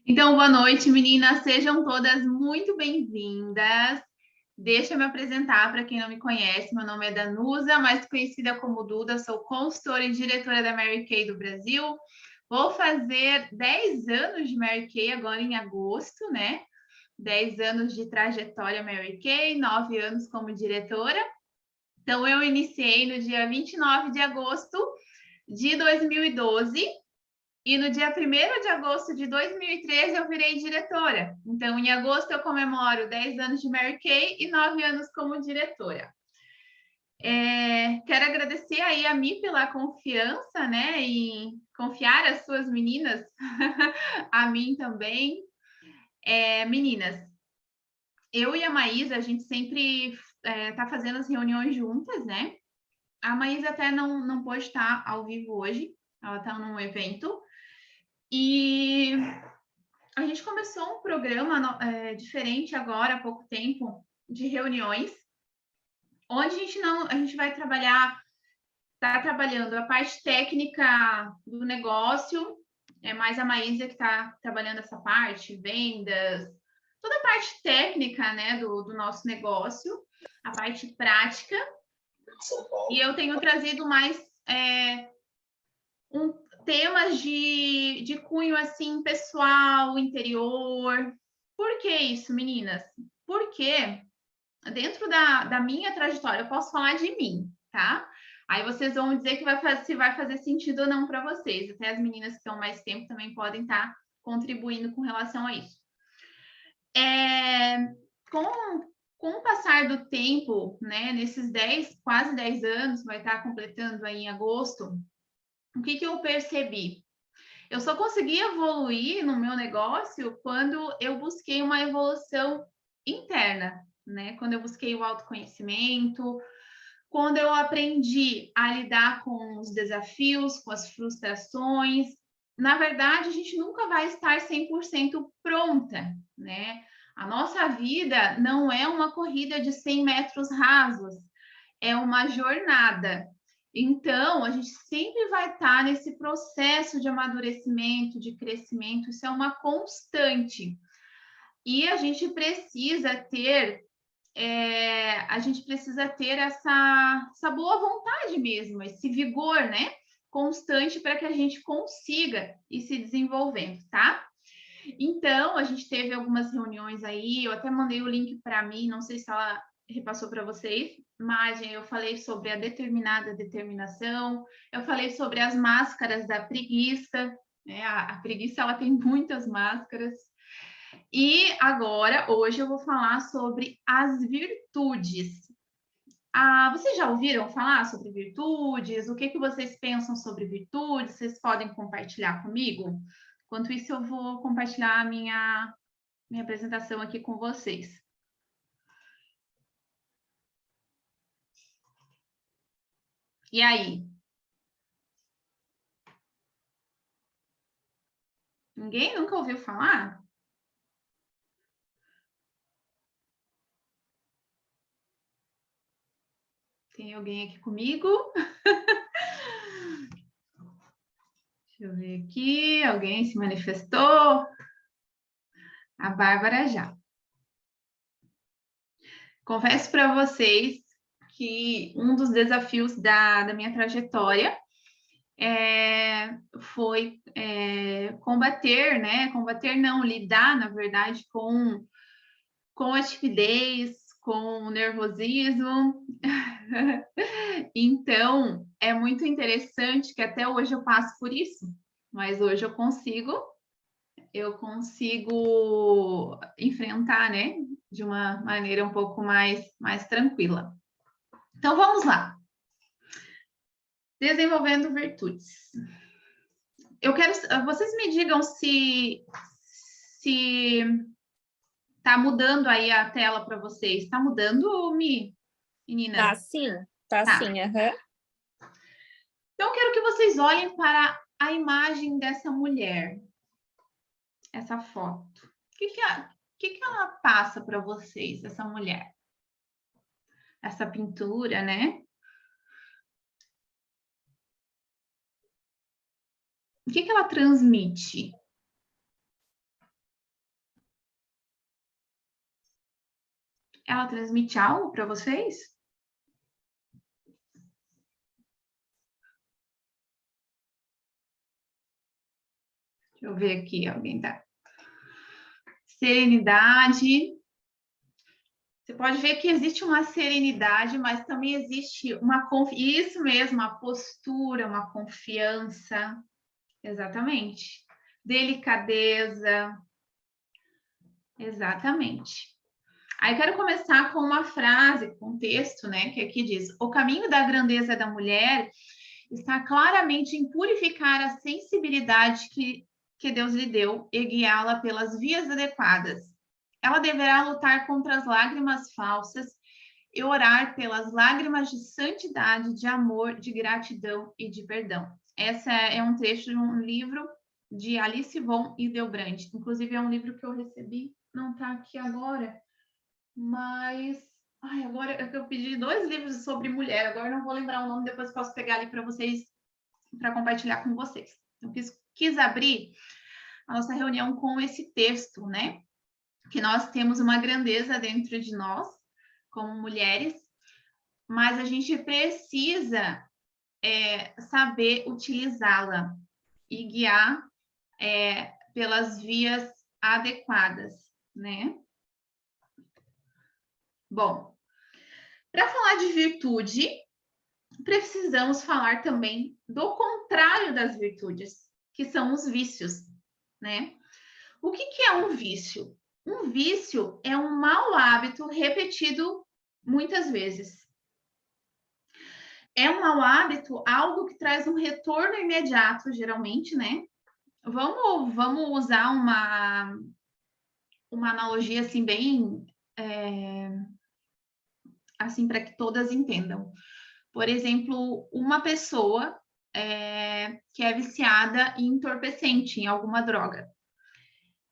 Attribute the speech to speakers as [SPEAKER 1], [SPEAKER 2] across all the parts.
[SPEAKER 1] Então, boa noite, meninas. Sejam todas muito bem-vindas. Deixa eu me apresentar para quem não me conhece. Meu nome é Danusa, mais conhecida como Duda. Sou consultora e diretora da Mary Kay do Brasil. Vou fazer 10 anos de Mary Kay agora em agosto, né? 10 anos de trajetória Mary Kay, 9 anos como diretora. Então, eu iniciei no dia 29 de agosto de 2012. E no dia 1º de agosto de 2013 eu virei diretora. Então, em agosto eu comemoro 10 anos de Mary Kay e 9 anos como diretora. Quero agradecer aí a Mi pela confiança, né, em confiar as suas meninas, a mim também. Meninas, eu e a Maísa, a gente sempre tá fazendo as reuniões juntas, né? A Maísa até não pôde estar ao vivo hoje, ela está num evento. E a gente começou um programa diferente agora, há pouco tempo, de reuniões, onde a gente vai está trabalhando a parte técnica do negócio, é mais a Maísa que está trabalhando essa parte, vendas, toda a parte técnica, né, do nosso negócio, a parte prática. E eu tenho trazido mais temas de cunho assim pessoal, interior. Por que isso, meninas? Porque dentro da minha trajetória, eu posso falar de mim, tá? Aí vocês vão dizer que se vai fazer sentido ou não para vocês. Até as meninas que estão mais tempo também podem estar contribuindo com relação a isso. Com o passar do tempo, né, nesses quase 10 anos, vai estar completando aí em agosto, o que eu percebi? Eu só consegui evoluir no meu negócio quando eu busquei uma evolução interna, né? Quando eu busquei o autoconhecimento, quando eu aprendi a lidar com os desafios, com as frustrações. Na verdade, a gente nunca vai estar 100% pronta, né? A nossa vida não é uma corrida de 100 metros rasos, é uma jornada. Então, a gente sempre vai estar nesse processo de amadurecimento, de crescimento, isso é uma constante. E a gente precisa ter essa boa vontade mesmo, esse vigor, né? Constante para que a gente consiga ir se desenvolvendo, tá? Então, a gente teve algumas reuniões aí, eu até mandei o link para mim, não sei se ela repassou para vocês, mas eu falei sobre a determinada determinação, eu falei sobre as máscaras da preguiça, né? A preguiça, ela tem muitas máscaras. E agora, hoje, eu vou falar sobre as virtudes. Vocês já ouviram falar sobre virtudes? O que vocês pensam sobre virtudes? Vocês podem compartilhar comigo? Enquanto isso, eu vou compartilhar a minha apresentação aqui com vocês. E aí? Ninguém nunca ouviu falar? Tem alguém aqui comigo? Deixa eu ver aqui. Alguém se manifestou? A Bárbara já. Confesso para vocês que um dos desafios da minha trajetória foi combater, né? Combater não, lidar, na verdade, com a timidez, com o nervosismo. Então, é muito interessante que até hoje eu passo por isso, mas hoje eu consigo enfrentar, né, de uma maneira um pouco mais tranquila. Então, vamos lá. Desenvolvendo virtudes. Vocês me digam se tá mudando aí a tela para vocês. Tá mudando, meninas?
[SPEAKER 2] Tá sim, tá sim. Uhum.
[SPEAKER 1] Então, eu quero que vocês olhem para a imagem dessa mulher, essa foto. O que ela passa para vocês, essa mulher? Essa pintura, né? O que ela transmite? Ela transmite algo para vocês? Deixa eu ver aqui, alguém tá. Serenidade. Você pode ver que existe uma serenidade, mas também existe uma confiança. Isso mesmo, uma postura, uma confiança. Exatamente. Delicadeza. Exatamente. Aí quero começar com uma frase, com um texto, né, que aqui diz: o caminho da grandeza da mulher está claramente em purificar a sensibilidade que Deus lhe deu e guiá-la pelas vias adequadas. Ela deverá lutar contra as lágrimas falsas e orar pelas lágrimas de santidade, de amor, de gratidão e de perdão. Essa é um trecho de um livro de Alice von Hildebrandt. Inclusive, é um livro que eu recebi, não está aqui agora, mas... Ai, agora eu pedi 2 livros sobre mulher, agora não vou lembrar o nome, depois posso pegar ali para vocês, para compartilhar com vocês. Eu quis abrir a nossa reunião com esse texto, né? Que nós temos uma grandeza dentro de nós, como mulheres, mas a gente precisa saber utilizá-la e guiar pelas vias adequadas, né? Bom, para falar de virtude, precisamos falar também do contrário das virtudes, que são os vícios, né? O que é um vício? Um vício é um mau hábito repetido muitas vezes. É um mau hábito, algo que traz um retorno imediato, geralmente, né? Vamos usar uma analogia assim bem assim para que todas entendam. Por exemplo, uma pessoa que é viciada em entorpecente, em alguma droga,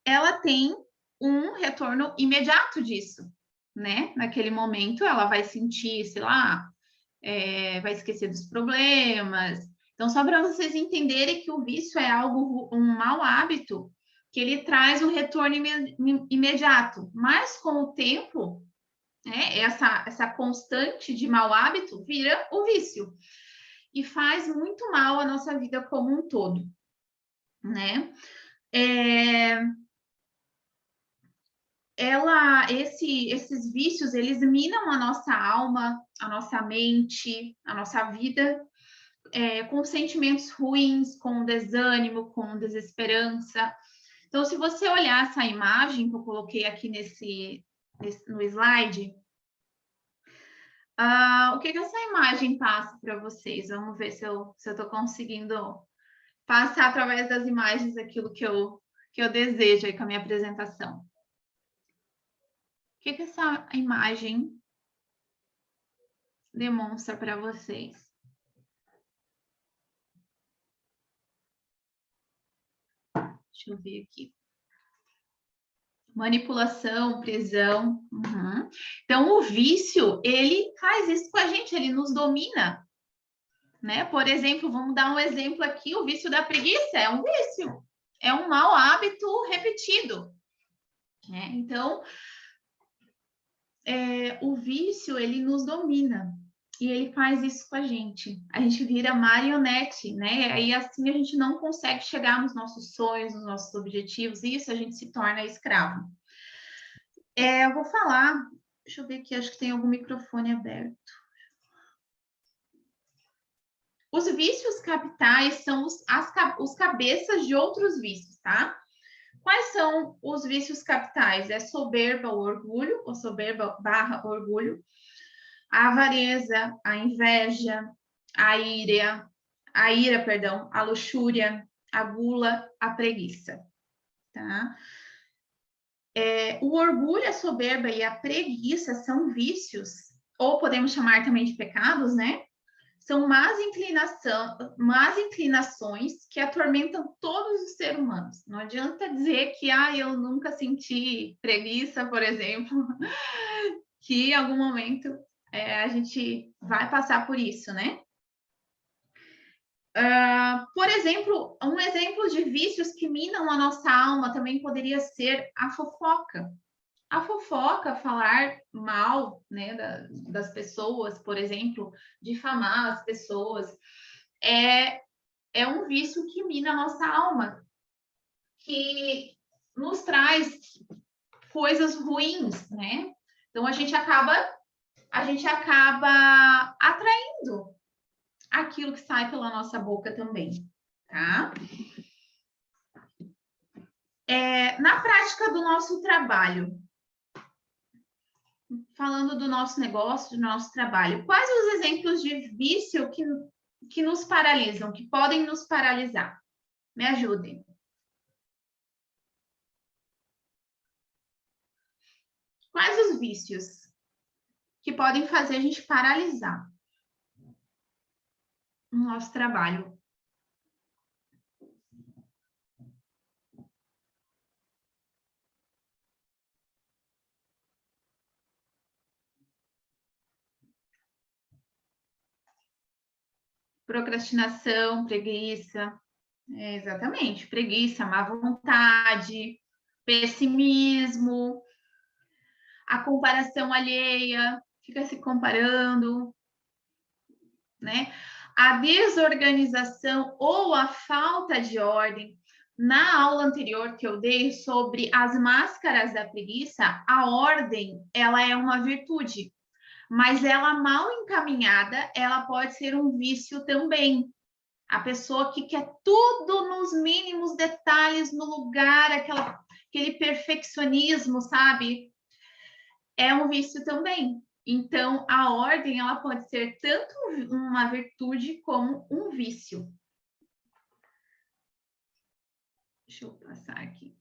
[SPEAKER 1] ela tem um retorno imediato disso, né? Naquele momento, ela vai sentir, sei lá, vai esquecer dos problemas. Então, só para vocês entenderem que o vício é algo, um mau hábito, que ele traz um retorno imediato, mas com o tempo, né, essa constante de mau hábito vira o vício e faz muito mal à nossa vida como um todo, né? Esses vícios, eles minam a nossa alma, a nossa mente, a nossa vida, com sentimentos ruins, com desânimo, com desesperança. Então, se você olhar essa imagem que eu coloquei aqui no slide, o que essa imagem passa para vocês? Vamos ver se eu estou conseguindo passar através das imagens aquilo que eu desejo aí com a minha apresentação. O que essa imagem demonstra para vocês? Deixa eu ver aqui. Manipulação, prisão. Uhum. Então, o vício, ele faz isso com a gente, ele nos domina. Né? Por exemplo, vamos dar um exemplo aqui, o vício da preguiça é um vício. É um mau hábito repetido. Né? Então, o vício, ele nos domina. E ele faz isso com a gente. A gente vira marionete, né? Aí assim a gente não consegue chegar nos nossos sonhos, nos nossos objetivos, e isso a gente se torna escravo. Eu vou falar, deixa eu ver aqui, acho que tem algum microfone aberto. Os vícios capitais são os cabeças de outros vícios, tá? Quais são os vícios capitais? É soberba ou orgulho, ou soberba / orgulho, a avareza, a inveja, a ira, a luxúria, a gula, a preguiça, tá? O orgulho, a soberba e a preguiça são vícios, ou podemos chamar também de pecados, né? São más inclinações que atormentam todos os seres humanos. Não adianta dizer que eu nunca senti preguiça, por exemplo, que em algum momento a gente vai passar por isso, né? Por exemplo, um exemplo de vícios que minam a nossa alma também poderia ser a fofoca. A fofoca, falar mal, né, das pessoas, por exemplo, difamar as pessoas, é um vício que mina a nossa alma, que nos traz coisas ruins, né? Então a gente acaba atraindo aquilo que sai pela nossa boca também, tá? Na prática do nosso trabalho, falando do nosso negócio, do nosso trabalho, quais os exemplos de vício que nos paralisam, que podem nos paralisar? Me ajudem. Quais os vícios que podem fazer a gente paralisar o nosso trabalho? Procrastinação, preguiça. Exatamente, preguiça, má vontade, pessimismo, a comparação alheia, fica se comparando, né? A desorganização ou a falta de ordem. Na aula anterior que eu dei sobre as máscaras da preguiça, a ordem, ela é uma virtude, mas ela mal encaminhada, ela pode ser um vício também. A pessoa que quer tudo nos mínimos detalhes, no lugar, aquele perfeccionismo, sabe? É um vício também. Então, a ordem, ela pode ser tanto uma virtude como um vício. Deixa eu passar aqui.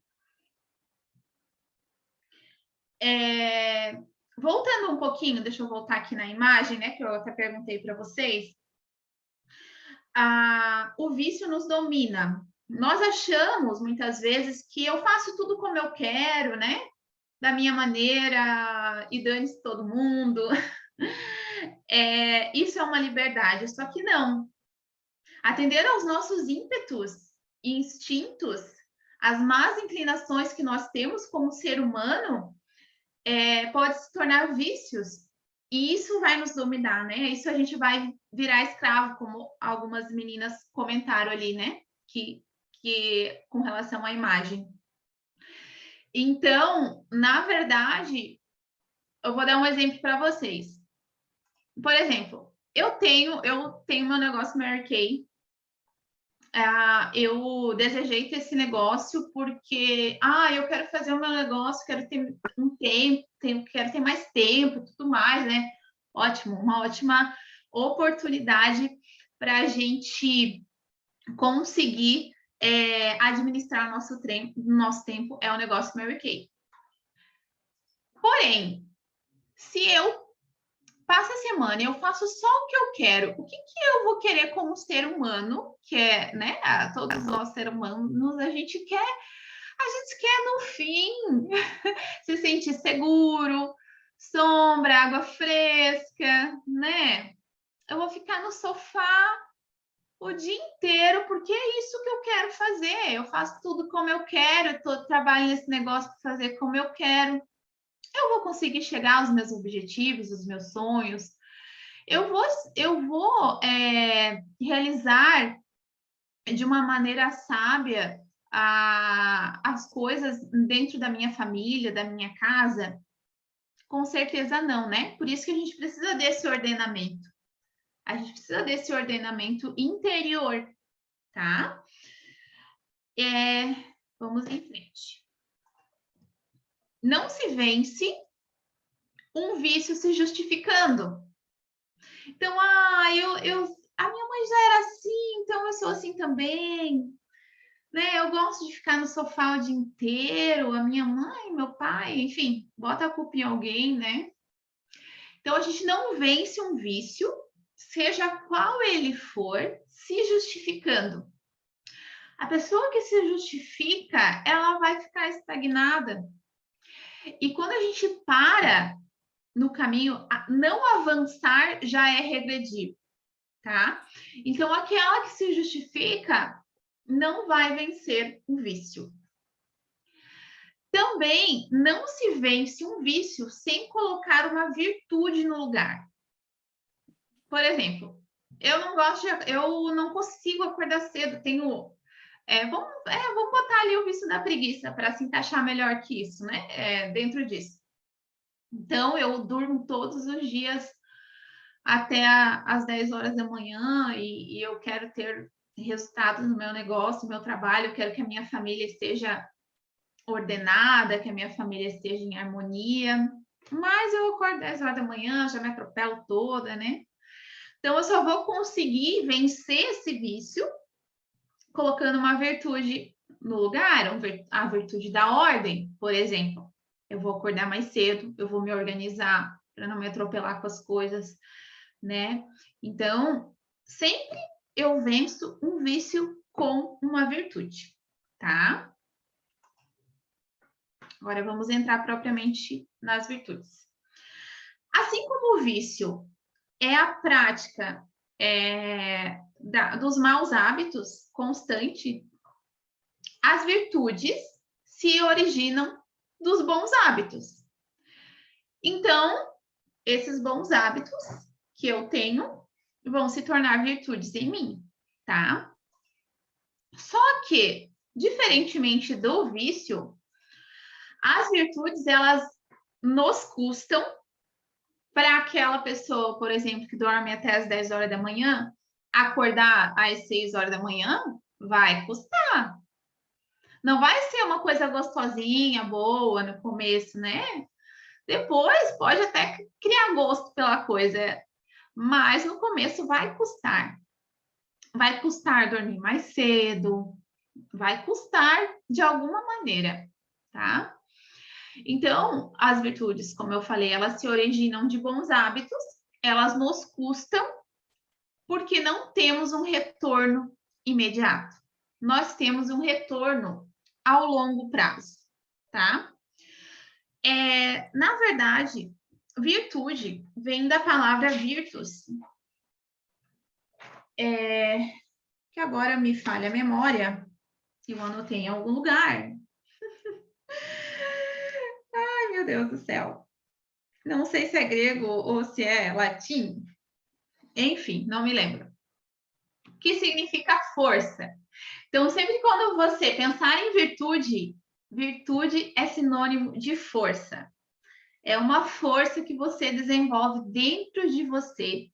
[SPEAKER 1] Voltando um pouquinho, deixa eu voltar aqui na imagem, né? Que eu até perguntei para vocês. O vício nos domina. Nós achamos, muitas vezes, que eu faço tudo como eu quero, né? Da minha maneira, e dane-se todo mundo. Isso é uma liberdade, só que não. Atender aos nossos ímpetos e instintos, as más inclinações que nós temos como ser humano, pode se tornar vícios. E isso vai nos dominar, né? Isso a gente vai virar escravo, como algumas meninas comentaram ali, né? Que com relação à imagem. Então, na verdade, eu vou dar um exemplo para vocês. Por exemplo, eu tenho meu negócio Mary Kay. Eu desejei ter esse negócio porque eu quero fazer o meu negócio, quero ter um tempo, quero ter mais tempo, tudo mais, né? Ótimo, uma ótima oportunidade para a gente conseguir administrar nosso tempo, é o negócio Mary Kay. Porém, se eu passo a semana e eu faço só o que eu quero, o que eu vou querer como ser humano, que é, né, todos nós seres humanos, a gente quer no fim se sentir seguro, sombra, água fresca, né? Eu vou ficar no sofá o dia inteiro, porque é isso que eu quero fazer. Eu faço tudo como eu quero, eu trabalho nesse negócio para fazer como eu quero. Eu vou conseguir chegar aos meus objetivos, os meus sonhos. Eu vou realizar de uma maneira sábia as coisas dentro da minha família, da minha casa? Com certeza não, né? Por isso que a gente precisa desse ordenamento. A gente precisa desse ordenamento interior, tá? Vamos em frente. Não se vence um vício se justificando. Então, a minha mãe já era assim, então eu sou assim também. Né? Eu gosto de ficar no sofá o dia inteiro, a minha mãe, meu pai, enfim, bota a culpa em alguém, né? Então, a gente não vence um vício, seja qual ele for, se justificando. A pessoa que se justifica, ela vai ficar estagnada. E quando a gente para no caminho, não avançar já é regredir, tá? Então, aquela que se justifica não vai vencer o vício. Também não se vence um vício sem colocar uma virtude no lugar. Por exemplo, eu não consigo acordar cedo, tenho. Vamos botar ali o vício da preguiça para se encaixar melhor que isso, né? Dentro disso. Então, eu durmo todos os dias até às 10 horas da manhã e eu quero ter resultados no meu negócio, no meu trabalho, eu quero que a minha família esteja ordenada, que a minha família esteja em harmonia, mas eu acordo 10 horas da manhã, já me atropelo toda, né? Então, eu só vou conseguir vencer esse vício colocando uma virtude no lugar, a virtude da ordem, por exemplo. Eu vou acordar mais cedo, eu vou me organizar para não me atropelar com as coisas, né? Então, sempre eu venço um vício com uma virtude, tá? Agora vamos entrar propriamente nas virtudes. Assim como o vício é a prática dos maus hábitos constante, as virtudes se originam dos bons hábitos. Então, esses bons hábitos que eu tenho vão se tornar virtudes em mim, tá? Só que, diferentemente do vício, as virtudes, elas nos custam. Para aquela pessoa, por exemplo, que dorme até as 10 horas da manhã, acordar às 6 horas da manhã vai custar. Não vai ser uma coisa gostosinha, boa no começo, né? Depois pode até criar gosto pela coisa, mas no começo vai custar. Vai custar dormir mais cedo, vai custar de alguma maneira, tá? Então, as virtudes, como eu falei, elas se originam de bons hábitos, elas nos custam porque não temos um retorno imediato. Nós temos um retorno ao longo prazo, tá? Na verdade, virtude vem da palavra virtus, que agora me falha a memória, eu anotei em algum lugar. Ai, meu Deus do céu. Não sei se é grego ou se é latim. Enfim, não me lembro. Que significa força. Então, sempre quando você pensar em virtude, virtude é sinônimo de força. É uma força que você desenvolve dentro de você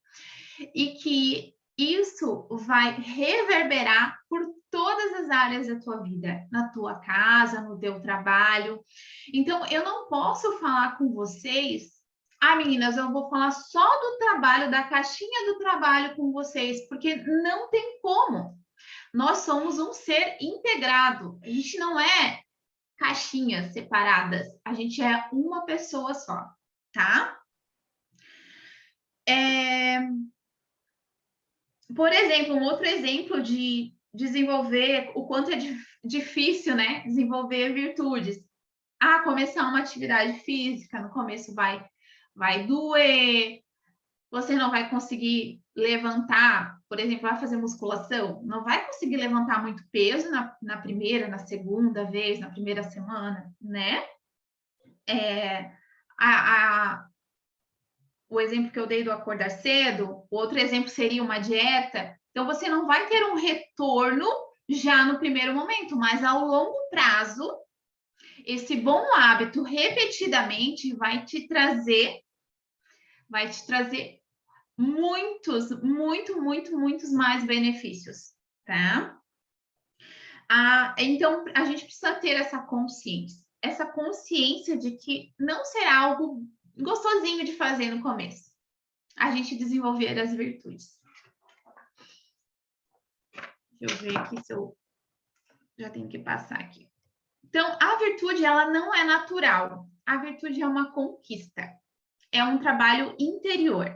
[SPEAKER 1] e que isso vai reverberar por todas as áreas da tua vida, na tua casa, no teu trabalho. Então, eu não posso falar com vocês, meninas, eu vou falar só do trabalho, da caixinha do trabalho com vocês, porque não tem como. Nós somos um ser integrado. A gente não é caixinhas separadas. A gente é uma pessoa só, tá? Por exemplo, um outro exemplo de desenvolver o quanto é difícil, né? Desenvolver virtudes. Começar uma atividade física, no começo vai doer, você não vai conseguir levantar, por exemplo, vai fazer musculação, não vai conseguir levantar muito peso na primeira, na segunda vez, na primeira semana, né? O exemplo que eu dei do acordar cedo, o outro exemplo seria uma dieta. Então, você não vai ter um retorno já no primeiro momento, mas ao longo prazo, esse bom hábito repetidamente vai te trazer muitos mais benefícios, tá? Então, a gente precisa ter essa consciência de que não será algo gostosinho de fazer no começo. A gente desenvolver as virtudes. Deixa eu ver aqui se eu já tenho que passar aqui. Então, a virtude, ela não é natural. A virtude é uma conquista. É um trabalho interior.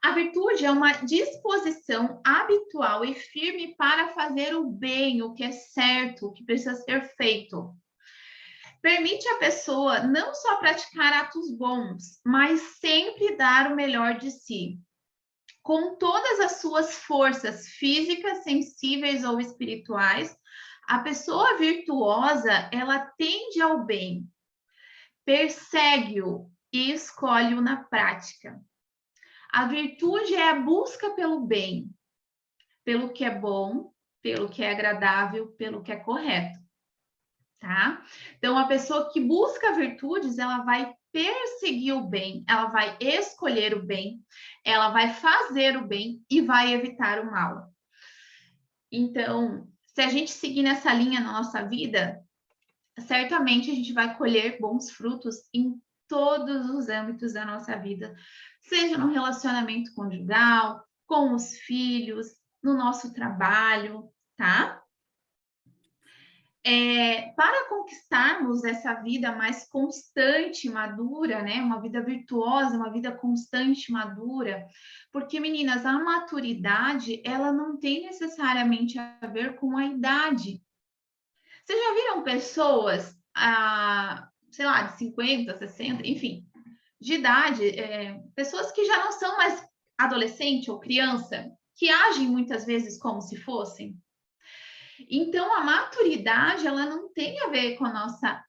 [SPEAKER 1] A virtude é uma disposição habitual e firme para fazer o bem, o que é certo, o que precisa ser feito. Permite à pessoa não só praticar atos bons, mas sempre dar o melhor de si, com todas as suas forças físicas, sensíveis ou espirituais, A pessoa virtuosa, ela tende ao bem, persegue-o e escolhe-o na prática. A virtude é a busca pelo bem, pelo que é bom, pelo que é agradável, pelo que é correto, tá? Então, a pessoa que busca virtudes, ela vai perseguir o bem, ela vai escolher o bem, ela vai fazer o bem e vai evitar o mal. Então, se a gente seguir nessa linha na nossa vida, certamente a gente vai colher bons frutos em todos os âmbitos da nossa vida, seja no relacionamento conjugal, com os filhos, no nosso trabalho, tá? Para conquistarmos essa vida mais constante, madura, né? Uma vida virtuosa, uma vida constante, madura, porque, meninas, a maturidade, ela não tem necessariamente a ver com a idade. Vocês já viram pessoas, sei lá, de 50, 60, enfim, de idade, pessoas que já não são mais adolescente ou criança, que agem muitas vezes como se fossem? Então, a maturidade, ela não tem a ver com a nossa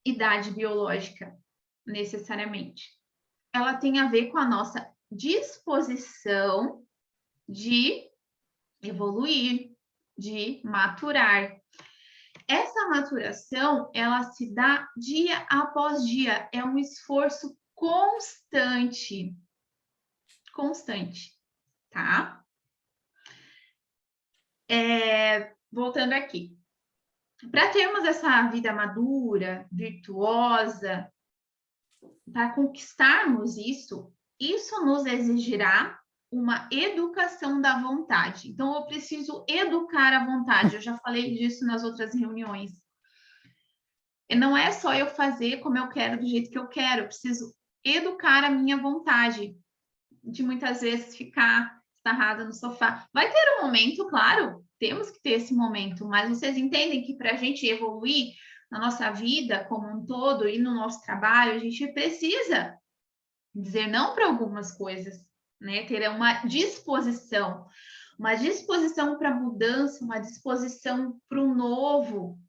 [SPEAKER 1] idade biológica, necessariamente. Ela tem a ver com a nossa disposição de evoluir, de maturar. Essa maturação, ela se dá dia após dia, é um esforço constante, constante, tá? Voltando aqui. Para termos essa vida madura, virtuosa, para conquistarmos isso, isso nos exigirá uma educação da vontade. Então, eu preciso educar a vontade. Eu já falei disso nas outras reuniões. E não é só eu fazer como eu quero, do jeito que eu quero. Eu preciso educar a minha vontade, de muitas vezes ficar estarrada no sofá. Vai ter um momento, claro, temos que ter esse momento, mas vocês entendem que para a gente evoluir na nossa vida como um todo e no nosso trabalho, a gente precisa dizer não para algumas coisas, né? Ter uma disposição para mudança, uma disposição para o novo,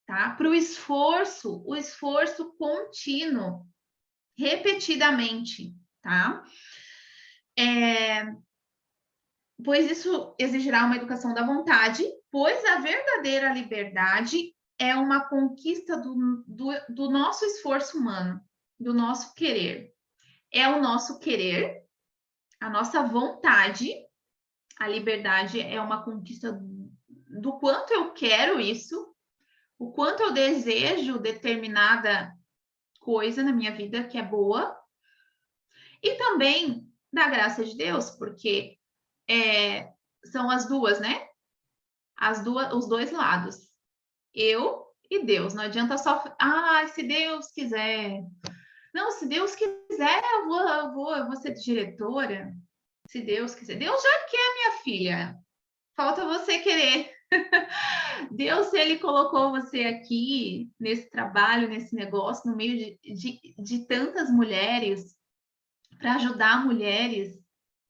[SPEAKER 1] tá? Para o esforço contínuo, repetidamente, tá? Pois isso exigirá uma educação da vontade, pois a verdadeira liberdade é uma conquista do nosso esforço humano, do nosso querer. É o nosso querer, a nossa vontade. A liberdade é uma conquista do quanto eu quero isso, o quanto eu desejo determinada coisa na minha vida que é boa, e também da graça de Deus, porque são as duas, né? Os dois lados. Eu e Deus. Não adianta só, se Deus quiser. Não, se Deus quiser, eu vou ser diretora. Se Deus quiser. Deus já quer, minha filha. Falta você querer. Deus, ele colocou você aqui nesse trabalho, nesse negócio, no meio de tantas mulheres, para ajudar mulheres.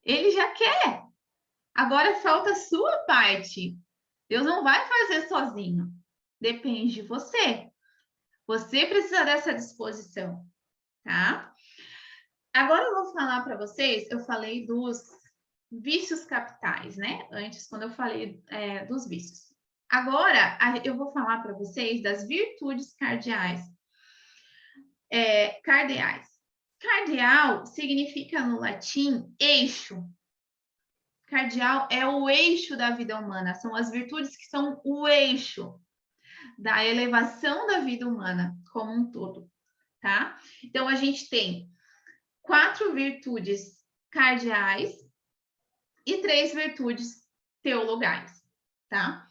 [SPEAKER 1] Ele já quer. Agora falta a sua parte. Deus não vai fazer sozinho. Depende de você. Você precisa dessa disposição, tá? Agora eu vou falar para vocês, eu falei dos vícios capitais, né? Antes, quando eu falei dos vícios. Agora, eu vou falar para vocês das virtudes cardeais. Cardeais. Cardeal significa no latim eixo. Cardeal é o eixo da vida humana, são as virtudes que são o eixo da elevação da vida humana como um todo, tá? Então, a gente tem 4 virtudes cardeais e 3 virtudes teologais, tá?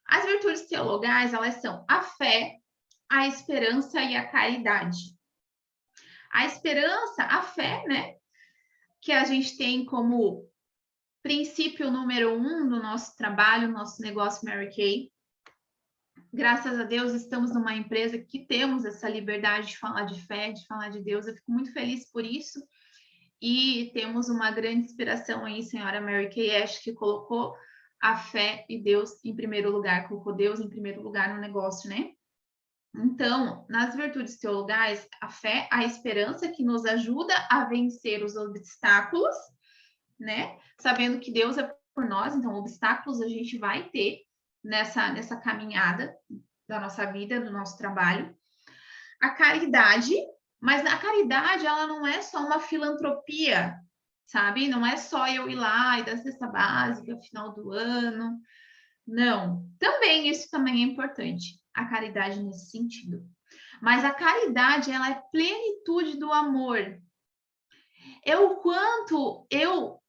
[SPEAKER 1] As virtudes teologais, elas são a fé, a esperança e a caridade. A esperança, a fé, né? Que a gente tem como princípio número 1 do nosso trabalho, nosso negócio Mary Kay. Graças a Deus, estamos numa empresa que temos essa liberdade de falar de fé, de falar de Deus. Eu fico muito feliz por isso. E temos uma grande inspiração aí, senhora Mary Kay Ash, que colocou a fé e Deus em primeiro lugar, colocou Deus em primeiro lugar no negócio, né? Então, nas virtudes teologais, a fé, a esperança que nos ajuda a vencer os obstáculos, né? Sabendo que Deus é por nós, então obstáculos a gente vai ter nessa caminhada da nossa vida, do nosso trabalho. A caridade, mas a caridade, ela não é só uma filantropia, sabe? Não é só eu ir lá e dar cesta básica final do ano. Não. Também, isso também é importante, a caridade nesse sentido. Mas a caridade, ela é plenitude do amor. É o quanto eu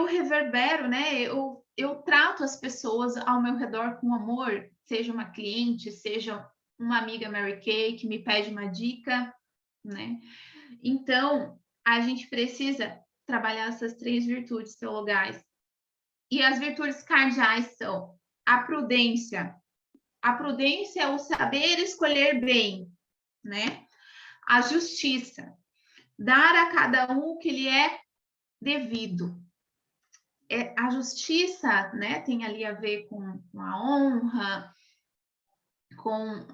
[SPEAKER 1] reverbero, né? Eu trato as pessoas ao meu redor com amor, seja uma cliente, seja uma amiga Mary Kay que me pede uma dica, né? Então, a gente precisa trabalhar essas 3 virtudes teologais. E as virtudes cardeais são a prudência. A prudência é o saber escolher bem, né? A justiça, dar a cada um o que lhe é devido. A justiça, né, tem ali a ver com a honra, com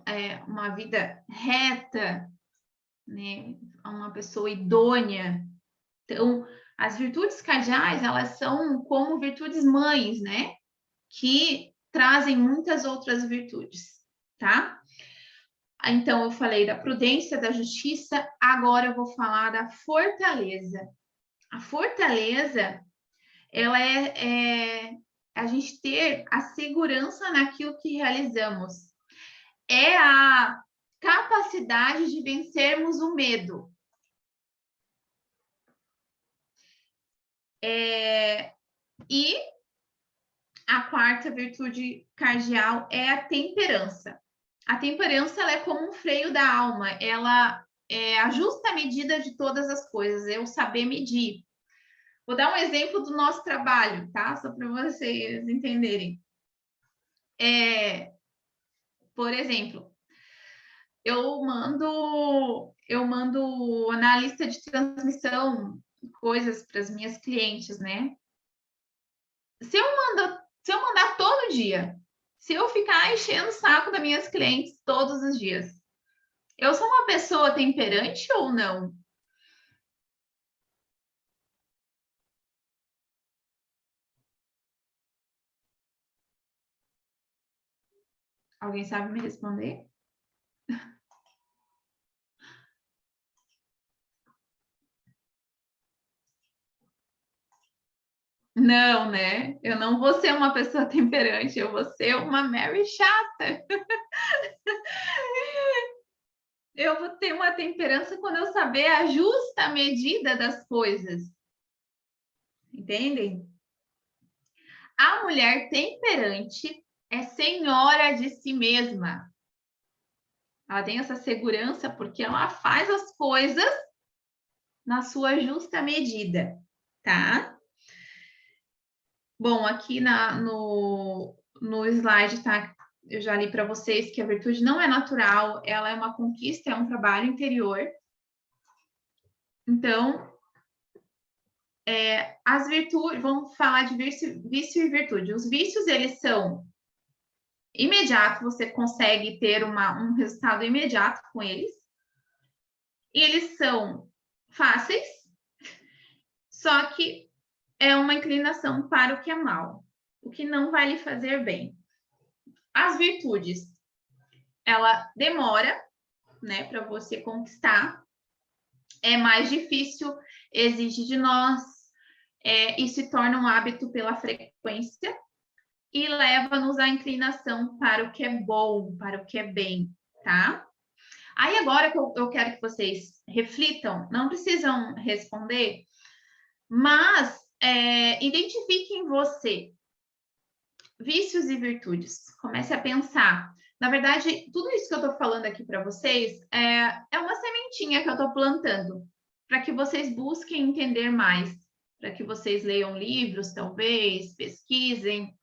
[SPEAKER 1] uma vida reta, né, uma pessoa idônea. Então, as virtudes cardeais, elas são como virtudes mães, né, que trazem muitas outras virtudes, tá? Então, eu falei da prudência, da justiça, agora eu vou falar da fortaleza. A fortaleza, ela é a gente ter a segurança naquilo que realizamos. É a capacidade de vencermos o medo. E a quarta virtude cardeal é a temperança. A temperança, ela é como um freio da alma, ela é a justa medida de todas as coisas, é o saber medir. Vou dar um exemplo do nosso trabalho, tá? Só para vocês entenderem. Por exemplo, eu mando na lista de transmissão coisas para as minhas clientes, né? Se eu mandar todo dia, se eu ficar enchendo o saco das minhas clientes todos os dias, eu sou uma pessoa temperante ou não? Alguém sabe me responder? Não, né? Eu não vou ser uma pessoa temperante, eu vou ser uma Mary chata. Eu vou ter uma temperança quando eu saber a justa medida das coisas. Entendem? A mulher temperante é senhora de si mesma. Ela tem essa segurança porque ela faz as coisas na sua justa medida, tá? Bom, aqui no slide tá, eu já li para vocês que a virtude não é natural, ela é uma conquista, é um trabalho interior. Então, as virtudes, vamos falar de vício e virtude. Os vícios, eles são imediatos, você consegue ter um resultado imediato com eles. E eles são fáceis, só que é uma inclinação para o que é mal, o que não vai lhe fazer bem. As virtudes, ela demora, né, para você conquistar, é mais difícil, exige de nós, e se torna um hábito pela frequência e leva-nos à inclinação para o que é bom, para o que é bem, tá? Aí agora que eu quero que vocês reflitam, não precisam responder, mas identifiquem você vícios e virtudes. Comece a pensar. Na verdade, tudo isso que eu estou falando aqui para vocês é uma sementinha que eu estou plantando para que vocês busquem entender mais, para que vocês leiam livros, talvez, pesquisem,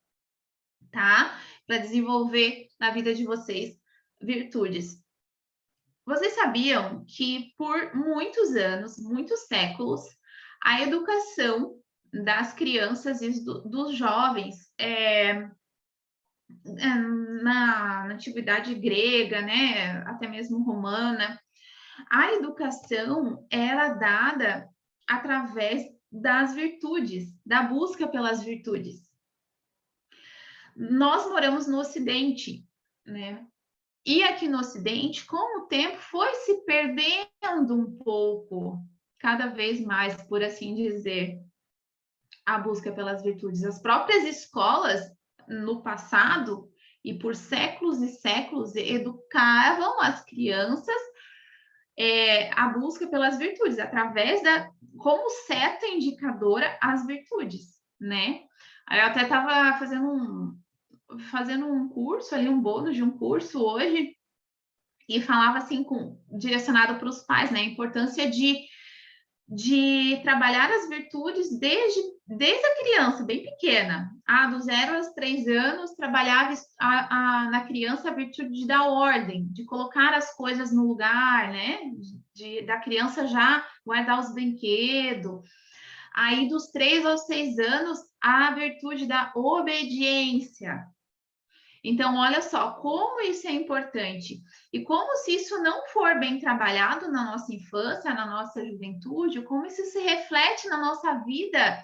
[SPEAKER 1] tá? Para desenvolver na vida de vocês virtudes. Vocês sabiam que por muitos anos, muitos séculos, a educação das crianças e dos jovens. Na antiguidade grega, né, até mesmo romana, a educação era dada através das virtudes, da busca pelas virtudes. Nós moramos no Ocidente, né? E aqui no Ocidente, com o tempo, foi se perdendo um pouco, cada vez mais, por assim dizer, a busca pelas virtudes. As próprias escolas, no passado, e por séculos e séculos, educavam as crianças a busca pelas virtudes, através como seta indicadora, as virtudes, né? Aí eu até estava fazendo um curso ali, um bônus de um curso hoje, e falava assim, direcionado para os pais, né? A importância de trabalhar as virtudes desde a criança, bem pequena. Do 0 aos 3 anos, trabalhava na criança a virtude da ordem, de colocar as coisas no lugar, né? Da criança já guardar os brinquedos. Aí, dos 3 aos 6 anos, a virtude da obediência. Então, olha só, como isso é importante. E como se isso não for bem trabalhado na nossa infância, na nossa juventude, como isso se reflete na nossa vida,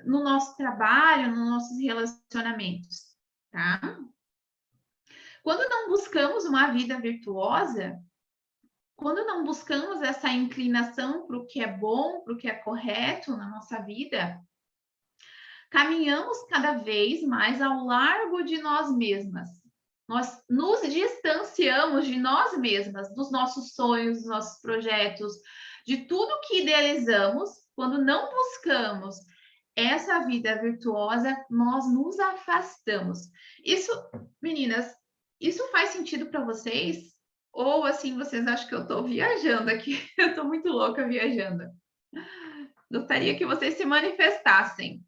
[SPEAKER 1] no nosso trabalho, nos nossos relacionamentos, tá? Quando não buscamos uma vida virtuosa, quando não buscamos essa inclinação para o que é bom, para o que é correto na nossa vida, caminhamos cada vez mais ao largo de nós mesmas. Nós nos distanciamos de nós mesmas, dos nossos sonhos, dos nossos projetos, de tudo que idealizamos. Quando não buscamos essa vida virtuosa, nós nos afastamos. Isso, meninas, isso faz sentido para vocês? Ou assim, vocês acham que eu estou viajando aqui? Eu estou muito louca viajando. Gostaria que vocês se manifestassem.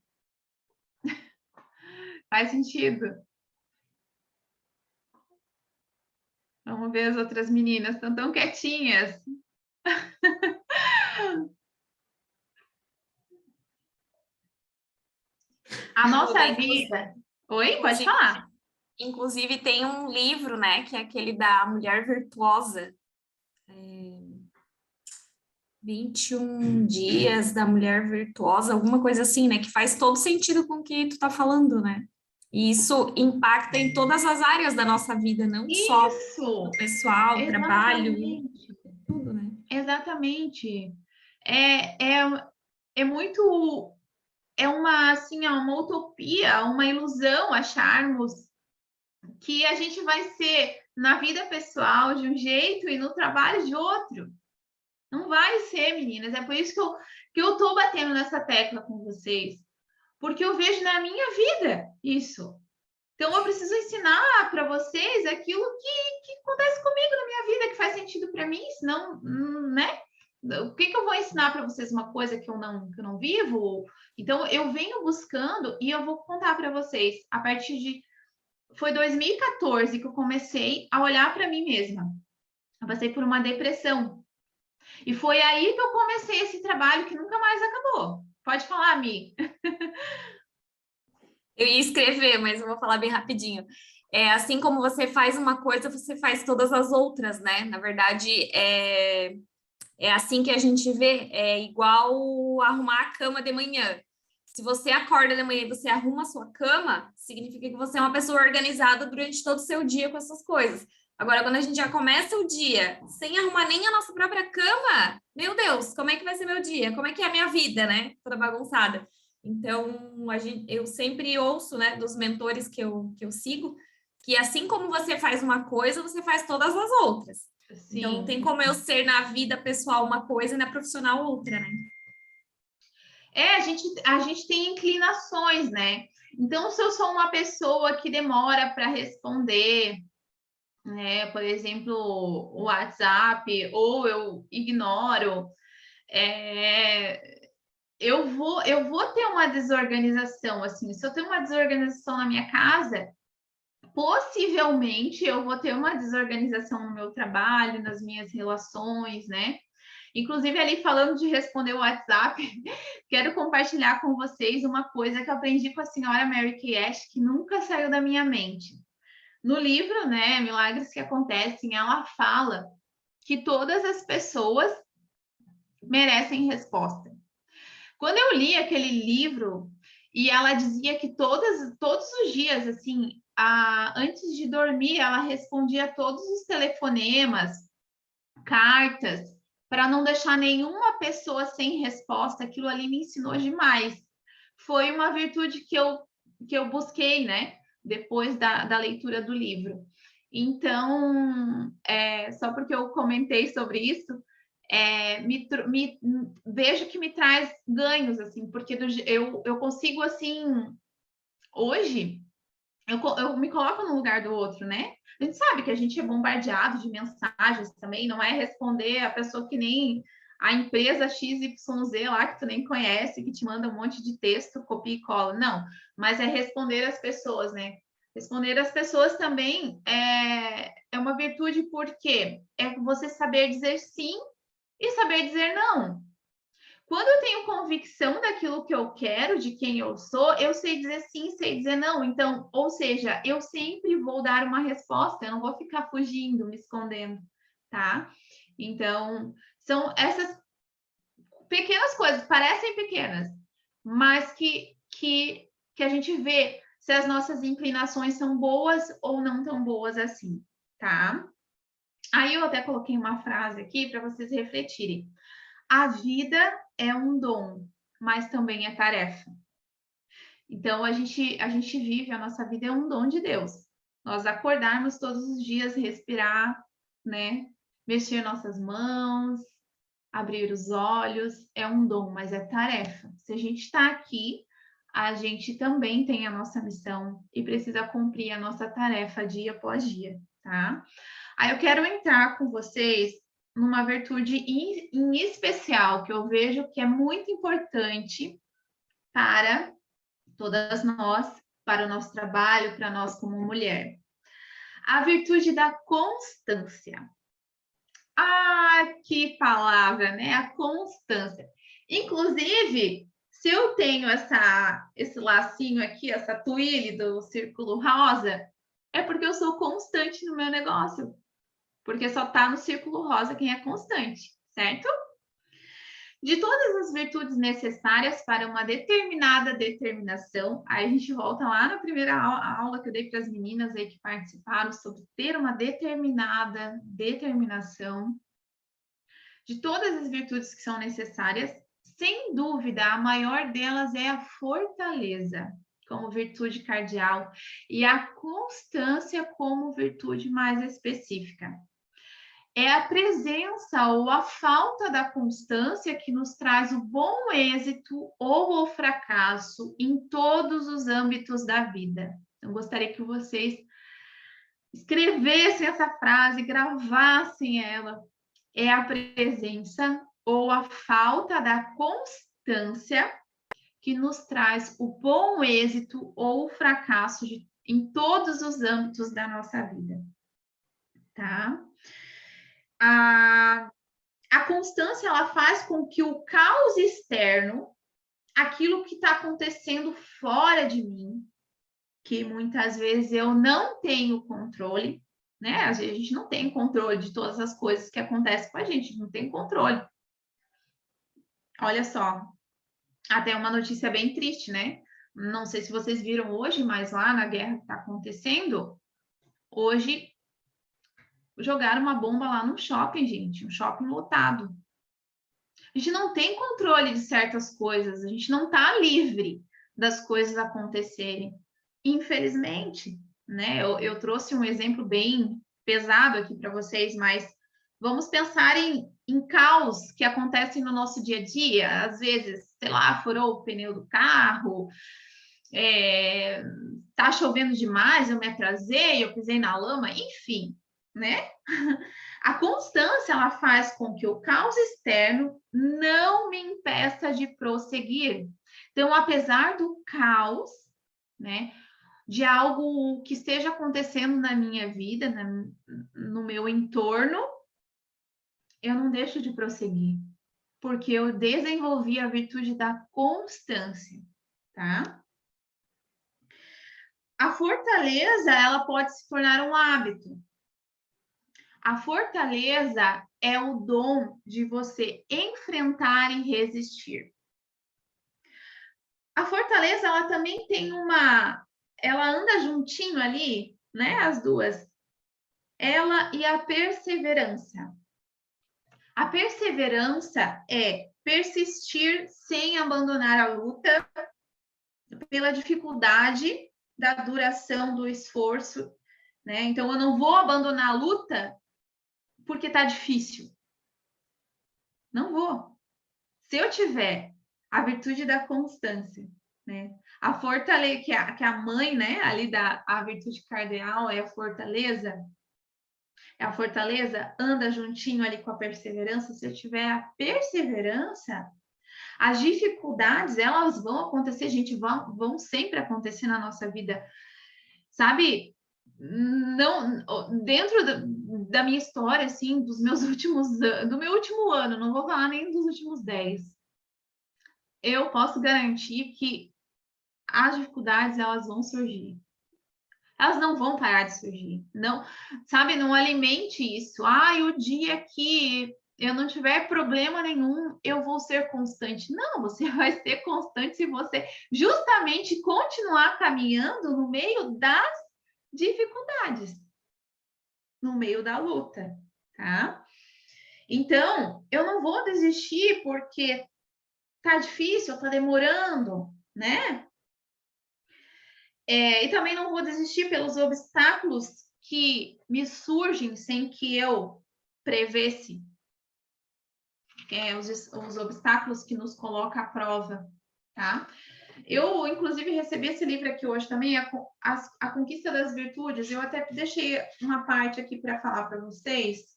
[SPEAKER 1] Faz sentido? Vamos ver as outras meninas, estão tão quietinhas. A nossa vida... Oi, pode falar.
[SPEAKER 2] Inclusive, tem um livro, né, que é aquele da Mulher Virtuosa. 21 dias da Mulher Virtuosa, alguma coisa assim, né, que faz todo sentido com o que tu tá falando, né? E isso impacta em todas as áreas da nossa vida, não só no pessoal, exatamente. Trabalho, tudo, né?
[SPEAKER 1] Exatamente. É muito... É uma, assim, uma utopia, uma ilusão acharmos que a gente vai ser na vida pessoal de um jeito e no trabalho de outro. Não vai ser, meninas. É por isso que eu tô batendo nessa tecla com vocês. Porque eu vejo na minha vida isso. Então, eu preciso ensinar para vocês aquilo que acontece comigo na minha vida, que faz sentido para mim, senão, né? O que eu vou ensinar para vocês uma coisa que eu não vivo? Então, eu venho buscando e eu vou contar para vocês, a partir de... Foi 2014 que eu comecei a olhar para mim mesma. Eu passei por uma depressão. E foi aí que eu comecei esse trabalho que nunca mais acabou. Pode falar, Mi.
[SPEAKER 2] Eu ia escrever, mas eu vou falar bem rapidinho. Assim como você faz uma coisa, você faz todas as outras, né? Na verdade, é assim que a gente vê, é igual arrumar a cama de manhã. Se você acorda de manhã e você arruma a sua cama, significa que você é uma pessoa organizada durante todo o seu dia com essas coisas. Agora, quando a gente já começa o dia sem arrumar nem a nossa própria cama, meu Deus, como é que vai ser meu dia? Como é que é a minha vida, né? Toda bagunçada. Então, eu sempre ouço, né, dos mentores que eu sigo, que assim como você faz uma coisa, você faz todas as outras. Sim. Então, não tem como eu ser na vida pessoal uma coisa e na profissional outra, né?
[SPEAKER 1] A gente tem inclinações, né? Então, se eu sou uma pessoa que demora para responder, né, por exemplo, o WhatsApp, ou eu ignoro, eu vou ter uma desorganização, assim. Se eu tenho uma desorganização na minha casa, possivelmente eu vou ter uma desorganização no meu trabalho, nas minhas relações, né? Inclusive, ali falando de responder o WhatsApp, quero compartilhar com vocês uma coisa que eu aprendi com a senhora Mary Kay Ash, que nunca saiu da minha mente. No livro, né, Milagres que Acontecem, ela fala que todas as pessoas merecem resposta. Quando eu li aquele livro e ela dizia que todos os dias, assim, antes de dormir, ela respondia todos os telefonemas, cartas, para não deixar nenhuma pessoa sem resposta, aquilo ali me ensinou demais. Foi uma virtude que eu busquei, né, depois da leitura do livro. Então, só porque eu comentei sobre isso, vejo que me traz ganhos, assim, porque eu consigo, assim, hoje, eu me coloco no lugar do outro, né? A gente sabe que a gente é bombardeado de mensagens também, não é responder a pessoa que nem a empresa XYZ lá, que tu nem conhece, que te manda um monte de texto, copia e cola. Não, mas é responder as pessoas, né? Responder as pessoas também é uma virtude, porque é você saber dizer sim e saber dizer não. Quando eu tenho convicção daquilo que eu quero, de quem eu sou, eu sei dizer sim, sei dizer não. Então, ou seja, eu sempre vou dar uma resposta, eu não vou ficar fugindo, me escondendo, tá? Então, são essas pequenas coisas, parecem pequenas, mas que a gente vê se as nossas inclinações são boas ou não tão boas assim, tá? Aí eu até coloquei uma frase aqui para vocês refletirem. A vida é um dom, mas também é tarefa. Então, a gente vive, a nossa vida é um dom de Deus. Nós acordarmos todos os dias, respirar, né? Mexer nossas mãos, abrir os olhos, é um dom, mas é tarefa. Se a gente está aqui, a gente também tem a nossa missão e precisa cumprir a nossa tarefa dia após dia, tá? Aí eu quero entrar com vocês numa virtude em especial, que eu vejo que é muito importante para todas nós, para o nosso trabalho, para nós como mulher. A virtude da constância. Ah, que palavra, né? A constância. Inclusive, se eu tenho esse lacinho aqui, essa twilly do círculo rosa, é porque eu sou constante no meu negócio. Porque só está no círculo rosa quem é constante, certo? De todas as virtudes necessárias para uma determinada determinação, aí a gente volta lá na primeira aula que eu dei para as meninas aí que participaram sobre ter uma determinada determinação. De todas as virtudes que são necessárias, sem dúvida, a maior delas é a fortaleza como virtude cardial e a constância como virtude mais específica. É a presença ou a falta da constância que nos traz o bom êxito ou o fracasso em todos os âmbitos da vida. Eu gostaria que vocês escrevessem essa frase, gravassem ela. É a presença ou a falta da constância que nos traz o bom êxito ou o fracasso em todos os âmbitos da nossa vida, tá? A constância, ela faz com que o caos externo, aquilo que está acontecendo fora de mim, que muitas vezes eu não tenho controle, né? A gente não tem controle de todas as coisas que acontecem com a gente não tem controle. Olha só, até uma notícia bem triste, né? Não sei se vocês viram hoje, mas lá na guerra que está acontecendo, hoje jogaram uma bomba lá no shopping, gente, um shopping lotado. A gente não tem controle de certas coisas, a gente não está livre das coisas acontecerem, infelizmente, né? Eu trouxe um exemplo bem pesado aqui para vocês, mas vamos pensar em caos que acontecem no nosso dia a dia. Às vezes, sei lá, furou o pneu do carro, tá chovendo demais, eu me atrasei, eu pisei na lama, enfim, né? A constância, ela faz com que o caos externo não me impeça de prosseguir. Então, apesar do caos, né, de algo que esteja acontecendo na minha vida, no meu entorno, eu não deixo de prosseguir, porque eu desenvolvi a virtude da constância, tá? A fortaleza, ela pode se tornar um hábito. A fortaleza é o dom de você enfrentar e resistir. A fortaleza, ela também tem ela anda juntinho ali, né? As duas. Ela e a perseverança. A perseverança é persistir sem abandonar a luta pela dificuldade da duração do esforço, né? Então, eu não vou abandonar a luta porque tá difícil. Não vou. Se eu tiver a virtude da constância, né? A fortaleza, que a mãe, né, ali a virtude cardeal é a fortaleza. A fortaleza anda juntinho ali com a perseverança. Se eu tiver a perseverança, as dificuldades, elas vão acontecer, gente, vão sempre acontecer na nossa vida. Sabe? Não, dentro da minha história, assim, do meu último ano, não vou falar nem dos últimos 10, eu posso garantir que as dificuldades, elas vão surgir. Elas não vão parar de surgir. Não, sabe, não alimente isso. O dia que eu não tiver problema nenhum, eu vou ser constante. Não, você vai ser constante se você justamente continuar caminhando no meio das dificuldades, no meio da luta, tá? Então, eu não vou desistir porque tá difícil, tá demorando, né? E também não vou desistir pelos obstáculos que me surgem sem que eu prevesse, os obstáculos que nos coloca à prova, tá? Eu, inclusive, recebi esse livro aqui hoje também, a Conquista das Virtudes. Eu até deixei uma parte aqui para falar para vocês.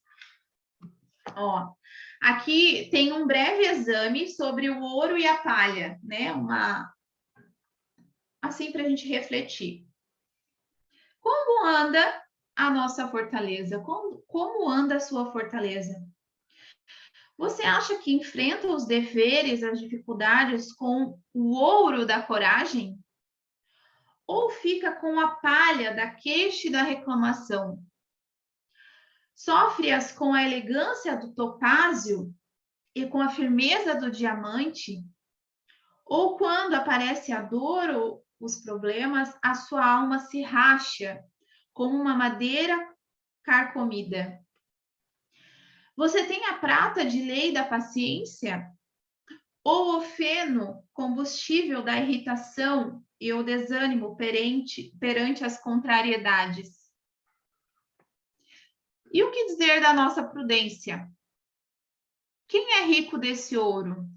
[SPEAKER 1] Ó, aqui tem um breve exame sobre o ouro e a palha, né? Assim, para a gente refletir. Como anda a nossa fortaleza? Como anda a sua fortaleza? Você acha que enfrenta os deveres, as dificuldades com o ouro da coragem? Ou fica com a palha da queixa e da reclamação? Sofre-as com a elegância do topázio e com a firmeza do diamante? Ou quando aparece a dor ou os problemas, a sua alma se racha como uma madeira carcomida? Você tem a prata de lei da paciência? Ou o feno, combustível da irritação e o desânimo perante as contrariedades? E o que dizer da nossa prudência? Quem é rico desse ouro?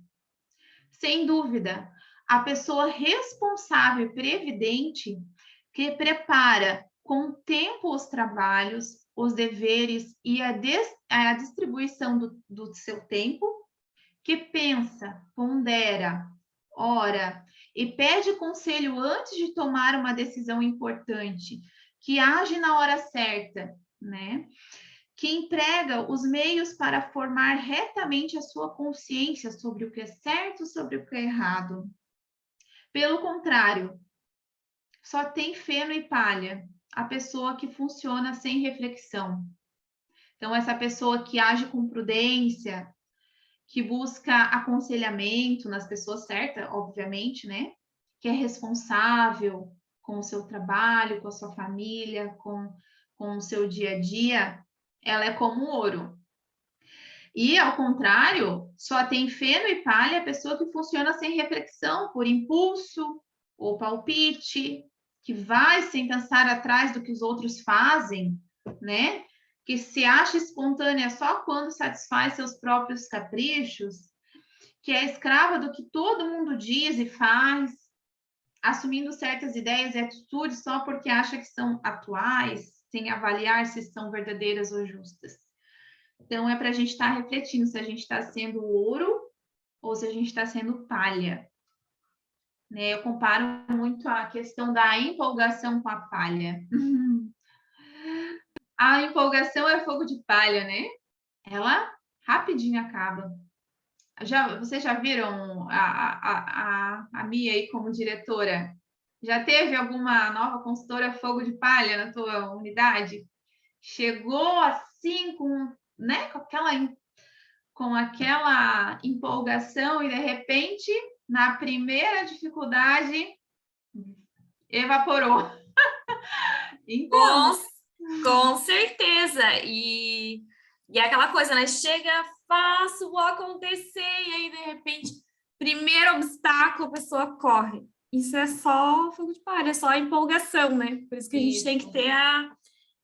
[SPEAKER 1] Sem dúvida, a pessoa responsável e previdente que prepara com tempo os trabalhos, os deveres e a distribuição do seu tempo, que pensa, pondera, ora e pede conselho antes de tomar uma decisão importante, que age na hora certa, né? Que emprega os meios para formar retamente a sua consciência sobre o que é certo, sobre o que é errado. Pelo contrário, só tem feno e palha a pessoa que funciona sem reflexão. Então, essa pessoa que age com prudência, que busca aconselhamento nas pessoas certas, obviamente, né? Que é responsável com o seu trabalho, com a sua família, com o seu dia a dia, ela é como ouro. E, ao contrário, só tem feno e palha a pessoa que funciona sem reflexão, por impulso ou palpite, que vai sem pensar atrás do que os outros fazem, né? Que se acha espontânea só quando satisfaz seus próprios caprichos, que é escrava do que todo mundo diz e faz, assumindo certas ideias e atitudes só porque acha que são atuais, sem avaliar se são verdadeiras ou justas. Então, é para a gente estar refletindo se a gente está sendo ouro ou se a gente está sendo palha. Né? Eu comparo muito a questão da empolgação com a palha. A empolgação é fogo de palha, né? Ela rapidinho acaba. Vocês já viram a Mia aí como diretora? Já teve alguma nova consultora fogo de palha na tua unidade? Chegou assim né, com aquela empolgação e de repente, na primeira dificuldade, evaporou. Então,
[SPEAKER 2] com certeza. E aquela coisa, né? Chega, faço, vou acontecer, e aí, de repente, primeiro obstáculo, a pessoa corre. Isso é só fogo de palha, é só empolgação, né? Por isso que a gente tem que ter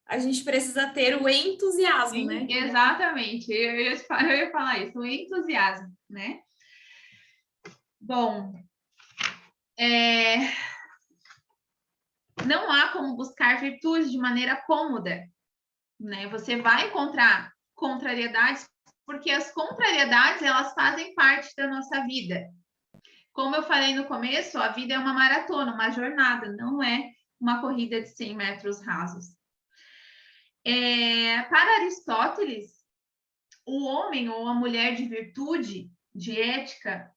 [SPEAKER 2] a gente precisa ter o entusiasmo, né?
[SPEAKER 1] Exatamente, eu ia falar isso, o entusiasmo, né? Bom, não há como buscar virtude de maneira cômoda, né? Você vai encontrar contrariedades, porque as contrariedades, elas fazem parte da nossa vida. Como eu falei no começo, a vida é uma maratona, uma jornada, não é uma corrida de 100 metros rasos. Para Aristóteles, o homem ou a mulher de virtude, de ética,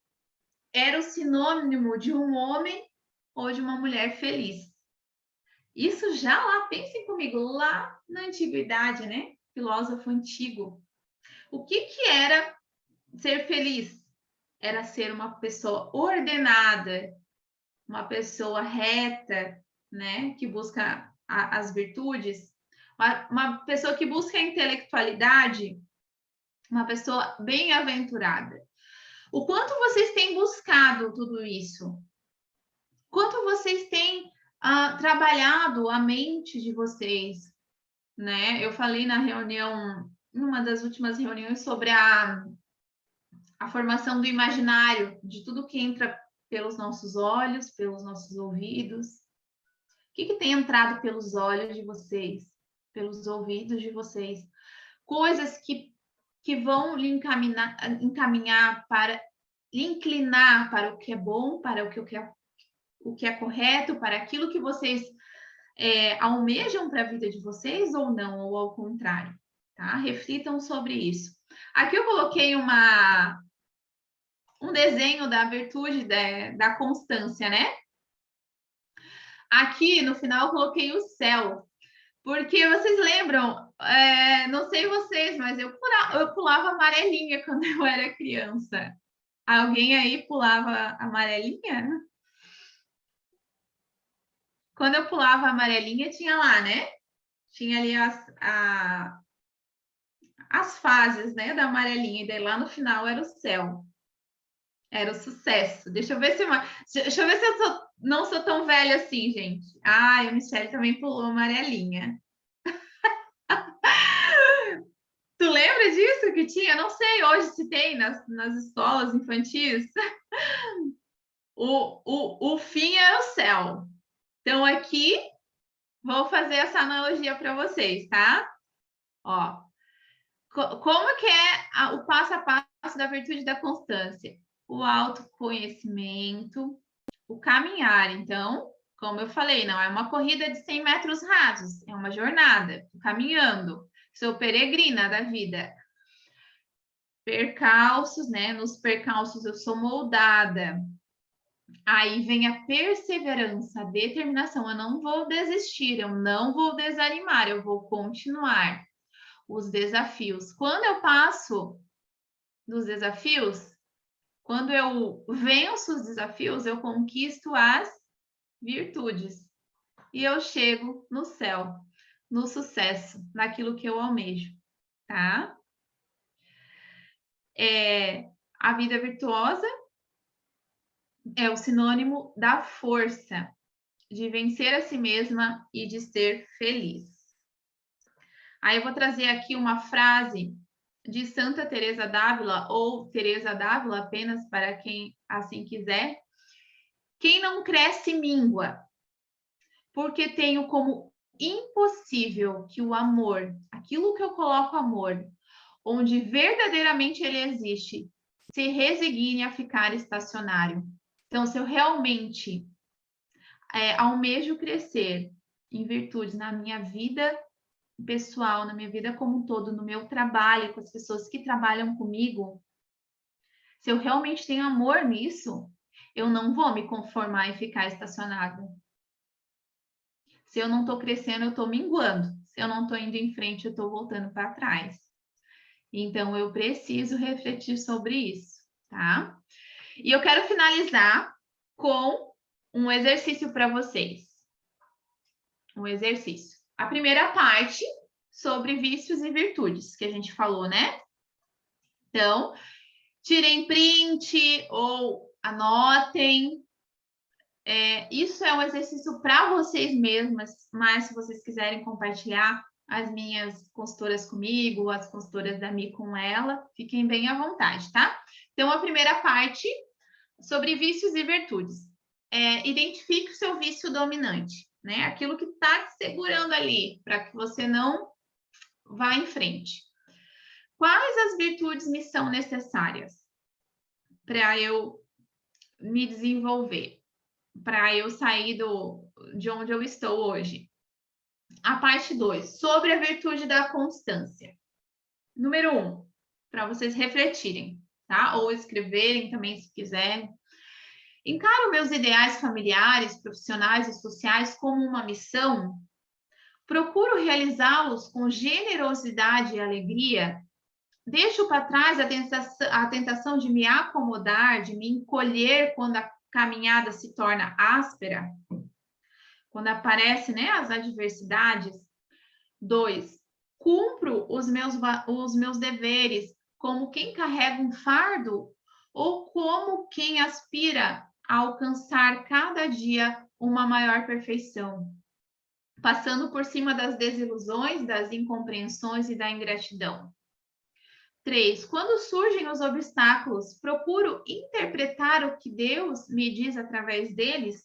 [SPEAKER 1] era o sinônimo de um homem ou de uma mulher feliz. Isso já lá, pensem comigo, lá na antiguidade, né? Filósofo antigo. O que era ser feliz? Era ser uma pessoa ordenada, uma pessoa reta, né? Que busca as virtudes, uma pessoa que busca a intelectualidade, uma pessoa bem-aventurada. O quanto vocês têm buscado tudo isso? Quanto vocês têm trabalhado a mente de vocês, né? Eu falei na reunião, numa das últimas reuniões, sobre a formação do imaginário, de tudo que entra pelos nossos olhos, pelos nossos ouvidos. O que tem entrado pelos olhos de vocês, pelos ouvidos de vocês? Coisas que vão lhe encaminhar para lhe inclinar para o que é bom, para o que é correto, para aquilo que vocês almejam para a vida de vocês ou não, ou ao contrário, tá? Reflitam sobre isso. Aqui eu coloquei um desenho da virtude da constância, né? Aqui no final eu coloquei o céu, porque vocês lembram, não sei vocês, mas eu pulava amarelinha quando eu era criança. Alguém aí pulava amarelinha? Quando eu pulava amarelinha, tinha lá, né? Tinha ali as fases, né, da amarelinha, e daí lá no final era o céu. Era o sucesso. Deixa eu ver se eu não sou tão velha assim, gente. Ah, a Michelle também pulou amarelinha. Tu lembra disso que tinha? Não sei hoje se tem nas escolas infantis. O fim era o céu. Então, aqui, vou fazer essa analogia para vocês, tá? Ó, como que é o passo a passo da virtude da constância? O autoconhecimento, o caminhar. Então, como eu falei, não é uma corrida de 100 metros rasos, é uma jornada, caminhando. Sou peregrina da vida. Percalços, né? Nos percalços eu sou moldada. Aí vem a perseverança, a determinação. Eu não vou desistir, eu não vou desanimar, eu vou continuar. Os desafios. Quando eu passo dos desafios, quando eu venço os desafios, eu conquisto as virtudes. E eu chego no céu, no sucesso, naquilo que eu almejo, tá? A vida virtuosa é o sinônimo da força, de vencer a si mesma e de ser feliz. Aí eu vou trazer aqui uma frase de Santa Teresa d'Ávila, ou Teresa d'Ávila apenas, para quem assim quiser. Quem não cresce mingua, porque tenho como impossível que o amor, aquilo que eu coloco amor, onde verdadeiramente ele existe, se resigne a ficar estacionário. Então, se eu realmente almejo crescer em virtude na minha vida pessoal, na minha vida como um todo, no meu trabalho, com as pessoas que trabalham comigo, se eu realmente tenho amor nisso, eu não vou me conformar e ficar estacionada. Se eu não estou crescendo, eu estou minguando. Se eu não estou indo em frente, eu estou voltando para trás. Então, eu preciso refletir sobre isso, tá? E eu quero finalizar com um exercício para vocês. Um exercício. A primeira parte sobre vícios e virtudes, que a gente falou, né? Então, tirem print ou anotem. Isso é um exercício para vocês mesmas, mas se vocês quiserem compartilhar as minhas consultoras comigo, as consultoras da Mi com ela, fiquem bem à vontade, tá? Então, a primeira parte sobre vícios e virtudes. Identifique o seu vício dominante, né? Aquilo que está te segurando ali, para que você não vá em frente. Quais as virtudes me são necessárias para eu me desenvolver, para eu sair de onde eu estou hoje? A parte 2, sobre a virtude da constância. Número 1, para vocês refletirem, tá? Ou escreverem também, se quiserem. Encaro meus ideais familiares, profissionais e sociais como uma missão? Procuro realizá-los com generosidade e alegria? Deixo para trás a tentação de me acomodar, de me encolher quando a caminhada se torna áspera? Quando aparecem, né, as adversidades? 2, cumpro os meus deveres como quem carrega um fardo ou como quem aspira a alcançar cada dia uma maior perfeição, passando por cima das desilusões, das incompreensões e da ingratidão? 3, quando surgem os obstáculos, procuro interpretar o que Deus me diz através deles?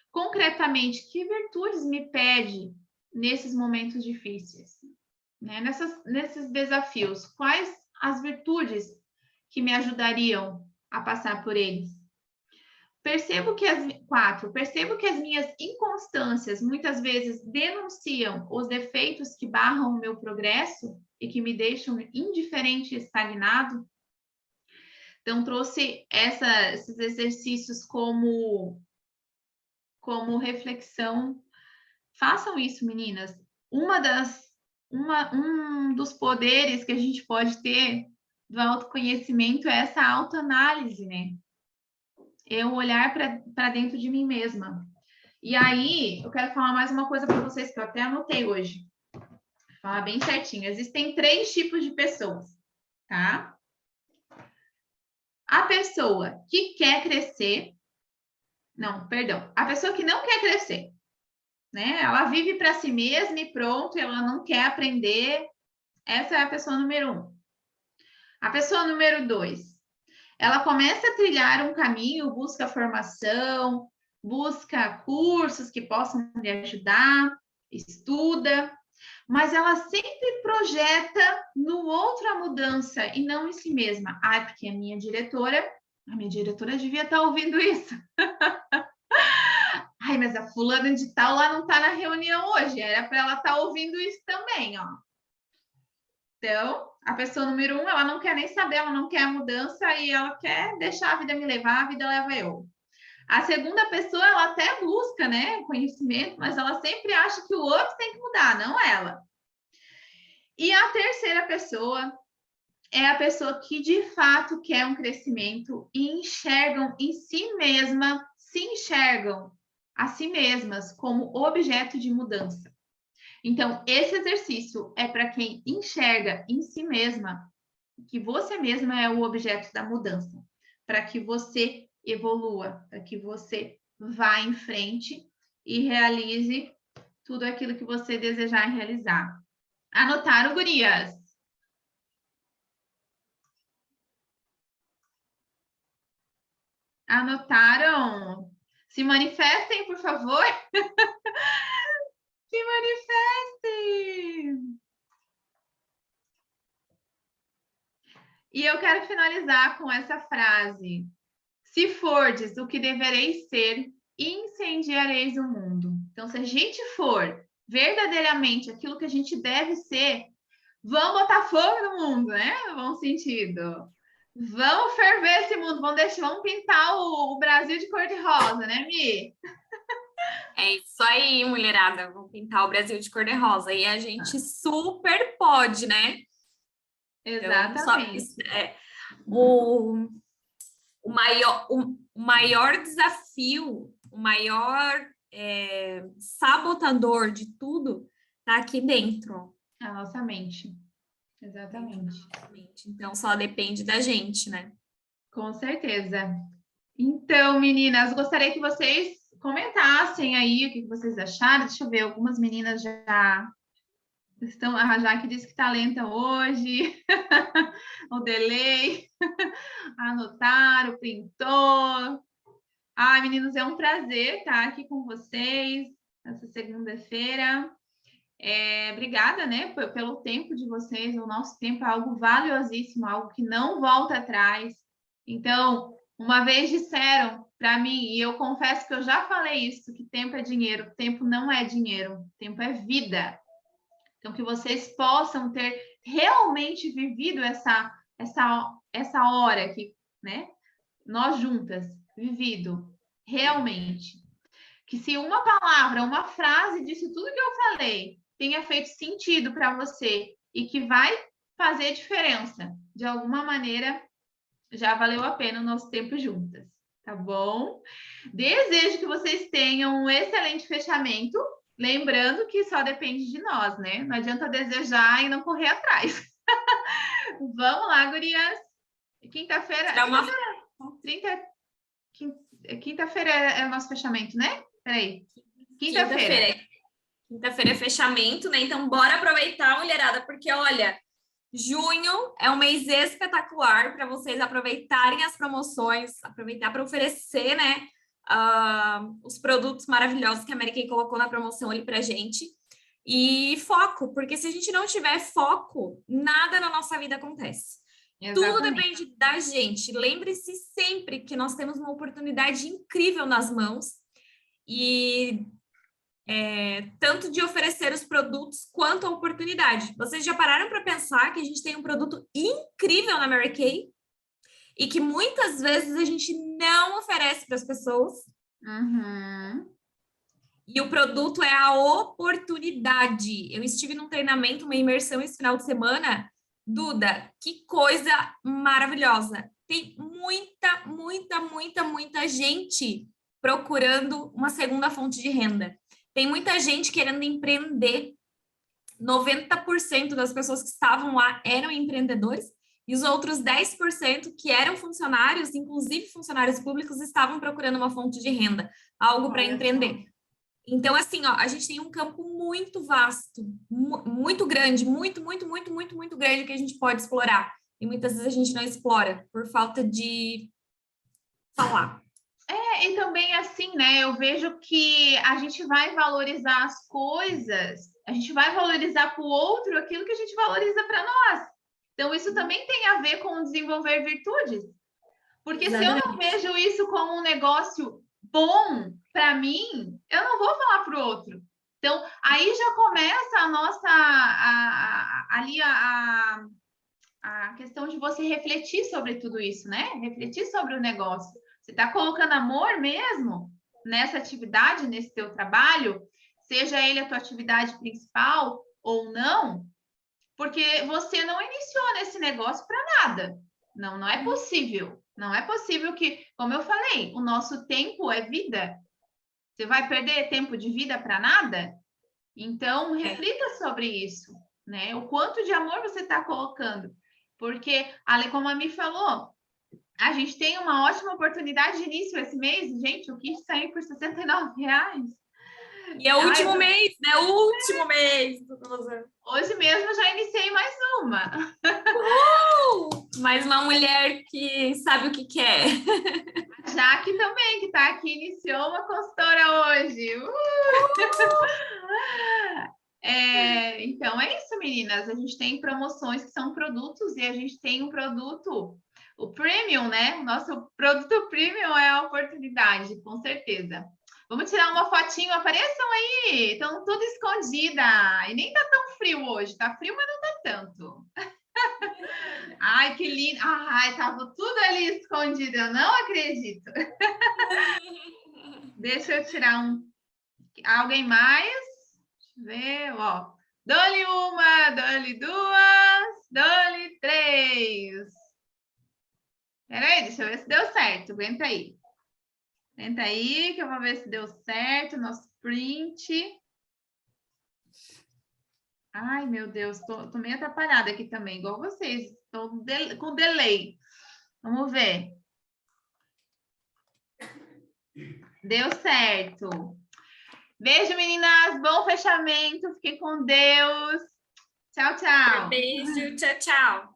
[SPEAKER 1] Concretamente, que virtudes me pede nesses momentos difíceis, né? Nesses desafios? Quais as virtudes que me ajudariam a passar por eles? Percebo que as minhas inconstâncias muitas vezes denunciam os defeitos que barram o meu progresso e que me deixam indiferente e estagnado. Então, trouxe esses exercícios como reflexão. Façam isso, meninas. Um dos poderes que a gente pode ter do autoconhecimento é essa autoanálise, né? Eu olhar para dentro de mim mesma. E aí, eu quero falar mais uma coisa para vocês que eu até anotei hoje. Vou falar bem certinho. Existem 3 tipos de pessoas, tá? A pessoa que quer crescer. Não, perdão. A pessoa que não quer crescer, né? Ela vive para si mesma e pronto, ela não quer aprender. Essa é a pessoa número 1. A pessoa número 2, ela começa a trilhar um caminho, busca formação, busca cursos que possam lhe ajudar, estuda, mas ela sempre projeta no outro a mudança e não em si mesma. Porque a minha diretora devia estar ouvindo isso. Mas a fulana de tal lá não está na reunião hoje, era para ela estar ouvindo isso também, ó. Então, a pessoa número 1, ela não quer nem saber, ela não quer a mudança e ela quer deixar a vida me levar, a vida leva eu. A segunda pessoa, ela até busca, né, conhecimento, mas ela sempre acha que o outro tem que mudar, não ela. E a terceira pessoa é a pessoa que de fato quer um crescimento e enxergam em si mesma, se enxergam a si mesmas como objeto de mudança. Então, esse exercício é para quem enxerga em si mesma que você mesma é o objeto da mudança, para que você evolua, para que você vá em frente e realize tudo aquilo que você desejar realizar. Anotaram, gurias? Anotaram? Se manifestem, por favor. Se manifestem! E eu quero finalizar com essa frase: se fordes o que devereis ser, incendiareis o mundo. Então, se a gente for verdadeiramente aquilo que a gente deve ser, vamos botar fogo no mundo, né? No bom sentido. Vamos ferver esse mundo, vamos pintar o Brasil de cor-de-rosa, né, Mi?
[SPEAKER 2] É isso aí, mulherada. Vamos pintar o Brasil de cor-de-rosa. E a gente super pode, né? Então,
[SPEAKER 1] Exatamente.
[SPEAKER 2] o, o maior desafio, o maior sabotador de tudo tá aqui dentro.
[SPEAKER 1] A nossa mente. Exatamente.
[SPEAKER 2] Então, só depende da gente, né?
[SPEAKER 1] Com certeza. Então, meninas, gostaria que vocês comentassem aí o que vocês acharam. Deixa eu ver, algumas meninas já estão. A Jaque disse que está lenta hoje. O delay. Anotaram, printou. Ai, meninos, é um prazer estar aqui com vocês essa segunda-feira. Obrigada, né, pelo tempo de vocês. O nosso tempo é algo valiosíssimo, algo que não volta atrás. Então, uma vez disseram para mim, e eu confesso que eu já falei isso, que tempo é dinheiro. Tempo não é dinheiro, tempo é vida. Então, que vocês possam ter realmente vivido essa hora aqui, né? Nós juntas, vivido, realmente. Que se uma palavra, uma frase disso tudo que eu falei tenha feito sentido para você e que vai fazer diferença, de alguma maneira, já valeu a pena o nosso tempo juntas, tá bom? Desejo que vocês tenham um excelente fechamento, lembrando que só depende de nós, né? Não adianta desejar e não correr atrás. Vamos lá, gurias. Quinta-feira, 30, quinta-feira é o nosso fechamento, né? Peraí. Quinta-feira.
[SPEAKER 2] Quinta-feira é fechamento, né? Então, bora aproveitar, mulherada, porque olha, junho é um mês espetacular para vocês aproveitarem as promoções, aproveitar para oferecer, né? Os produtos maravilhosos que a Mary Kay colocou na promoção ali pra gente. E foco, porque se a gente não tiver foco, nada na nossa vida acontece. Exatamente. Tudo depende da gente. Lembre-se sempre que nós temos uma oportunidade incrível nas mãos e tanto de oferecer os produtos quanto a oportunidade. Vocês já pararam para pensar que a gente tem um produto incrível na Mary Kay e que muitas vezes a gente não oferece para as pessoas?
[SPEAKER 1] Uhum.
[SPEAKER 2] E o produto é a oportunidade. Eu estive num treinamento, uma imersão esse final de semana. Duda, que coisa maravilhosa. Tem muita gente procurando uma segunda fonte de renda. Tem muita gente querendo empreender. 90% das pessoas que estavam lá eram empreendedores e os outros 10% que eram funcionários, inclusive funcionários públicos, estavam procurando uma fonte de renda, algo para empreender. Então, assim, ó, a gente tem um campo muito vasto, muito grande, muito grande que a gente pode explorar. E muitas vezes a gente não explora por falta de falar.
[SPEAKER 1] E também assim, né? Eu vejo que a gente vai valorizar as coisas, a gente vai valorizar para o outro aquilo que a gente valoriza para nós. Então, isso também tem a ver com desenvolver virtudes. Porque Exatamente. Se eu não vejo isso como um negócio bom para mim, eu não vou falar para o outro. Então, aí já começa a nossa a questão de você refletir sobre tudo isso, né? Refletir sobre o negócio. Você está colocando amor mesmo nessa atividade, nesse teu trabalho, seja ele a tua atividade principal ou não, porque você não iniciou nesse negócio para nada. Não é possível. Não é possível que, como eu falei, o nosso tempo é vida. Você vai perder tempo de vida para nada? Então, reflita sobre isso, né? O quanto de amor você está colocando. Porque, como a Mi falou, a gente tem uma ótima oportunidade de início esse mês. Gente, o kit saiu por R$69.
[SPEAKER 2] E é o último mês, né? O último mês.
[SPEAKER 1] Hoje mesmo já iniciei mais uma.
[SPEAKER 2] Mais uma mulher que sabe o que quer.
[SPEAKER 1] A Jaque também, que está aqui, iniciou uma consultora hoje. Então, é isso, meninas. A gente tem promoções que são produtos e a gente tem um produto, o premium, né? O nosso produto premium é a oportunidade, com certeza. Vamos tirar uma fotinho, apareçam aí. Estão tudo escondida. E nem tá tão frio hoje. Tá frio, mas não tá tanto. Ai, que lindo. Ai, tava tudo ali escondido. Eu não acredito. Deixa eu tirar um. Alguém mais? Deixa eu ver, ó. Dou-lhe uma, dou-lhe duas, dou-lhe três. Peraí, deixa eu ver se deu certo. Aguenta aí. Aguenta aí, que eu vou ver se deu certo. Nosso print. Ai, meu Deus, tô meio atrapalhada aqui também, igual vocês. Tô com delay. Vamos ver. Deu certo. Beijo, meninas. Bom fechamento. Fiquem com Deus. Tchau, tchau.
[SPEAKER 2] Beijo, tchau, tchau.